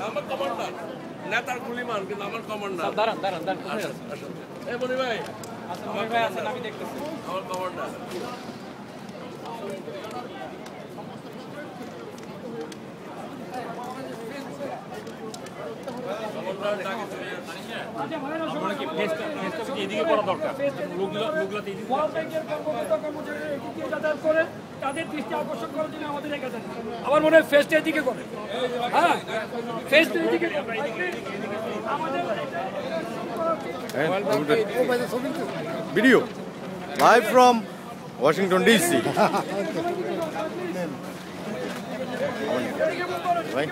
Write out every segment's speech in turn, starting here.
আমার কমান্ডার নেতার গুলিমান কিন্তু আমার কমান্ডার দাঁড়ান এই মনি ভাই আমার ভাই আছেন আমি দেখতেছি আমার কমান্ডার তাদের দৃষ্টি আকর্ষণ করার জন্য আমাদের এখানে আমার মনে হয় ফেস্টের দিকে করে হ্যাঁ ফেস্টের দিকে Video live from Washington DC. Right?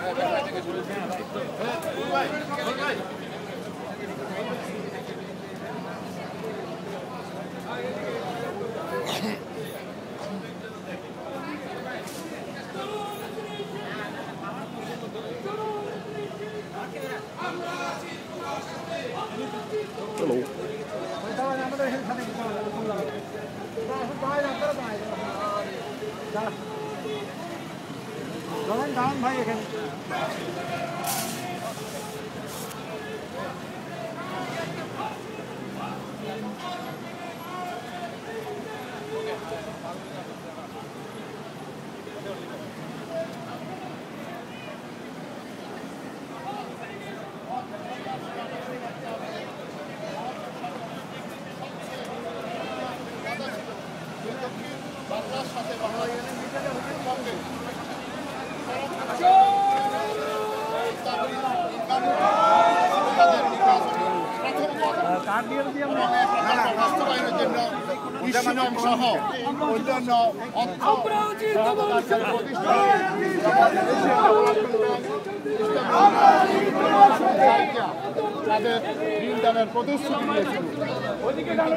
Hello. ভাই এখানে বাস্তবায়নের জন্য কৃষিনাম সহ অন্যান্য তাদের ঋণ দানের প্রতিশ্রুতি দিয়েছিল।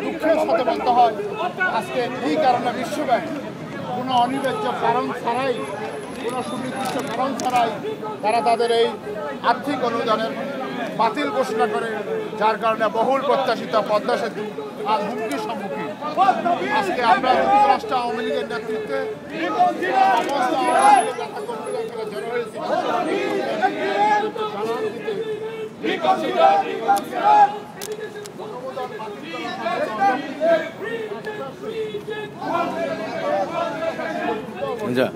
দুঃখের সাথে বলতে হয় আজকে এই কারণে বিশ্বব্যাংক কোনো অনিবার্য কারণ ছাড়াই কোনো সুনির্দিষ্ট কারণ ছাড়াই তারা তাদের এই আর্থিক অনুদানের বাতিল ঘোষণা করে, যার কারণে বহুল প্রত্যাশিত পদ্মা সেতু আজ হুমকির সম্মুখীন। আজকে আমরা যুক্তরাষ্ট্র আওয়ামী লীগের নেতৃত্বে জড়ো হয়েছি যা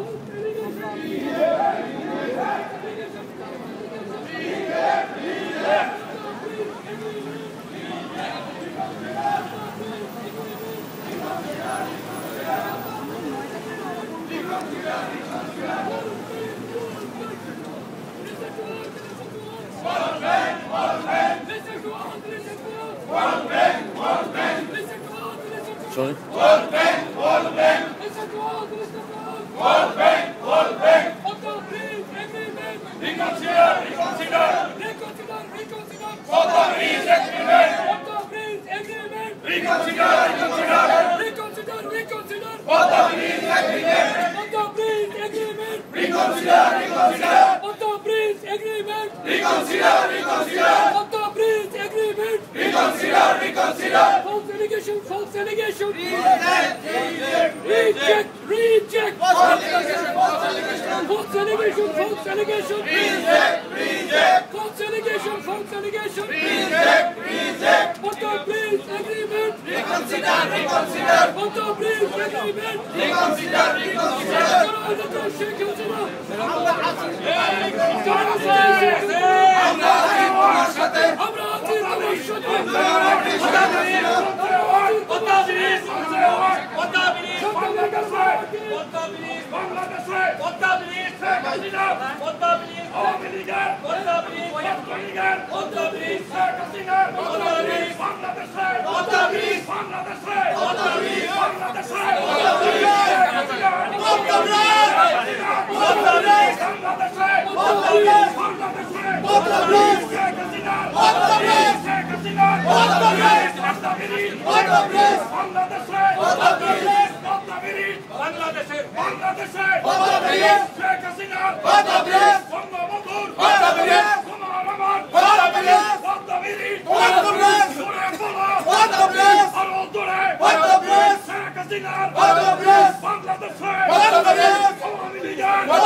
Sorry. World Bank. World Bank. Reconsider. For the peace agreement. Reconsider. For the peace agreement. Reconsider. For the peace agreement. Reconsider. False allegation. Reject. False allegation. False allegation. Reject. For the peace agreement. Reconsider. For the peace agreement. Reconsider.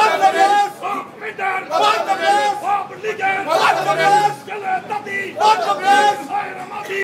Bangladesh!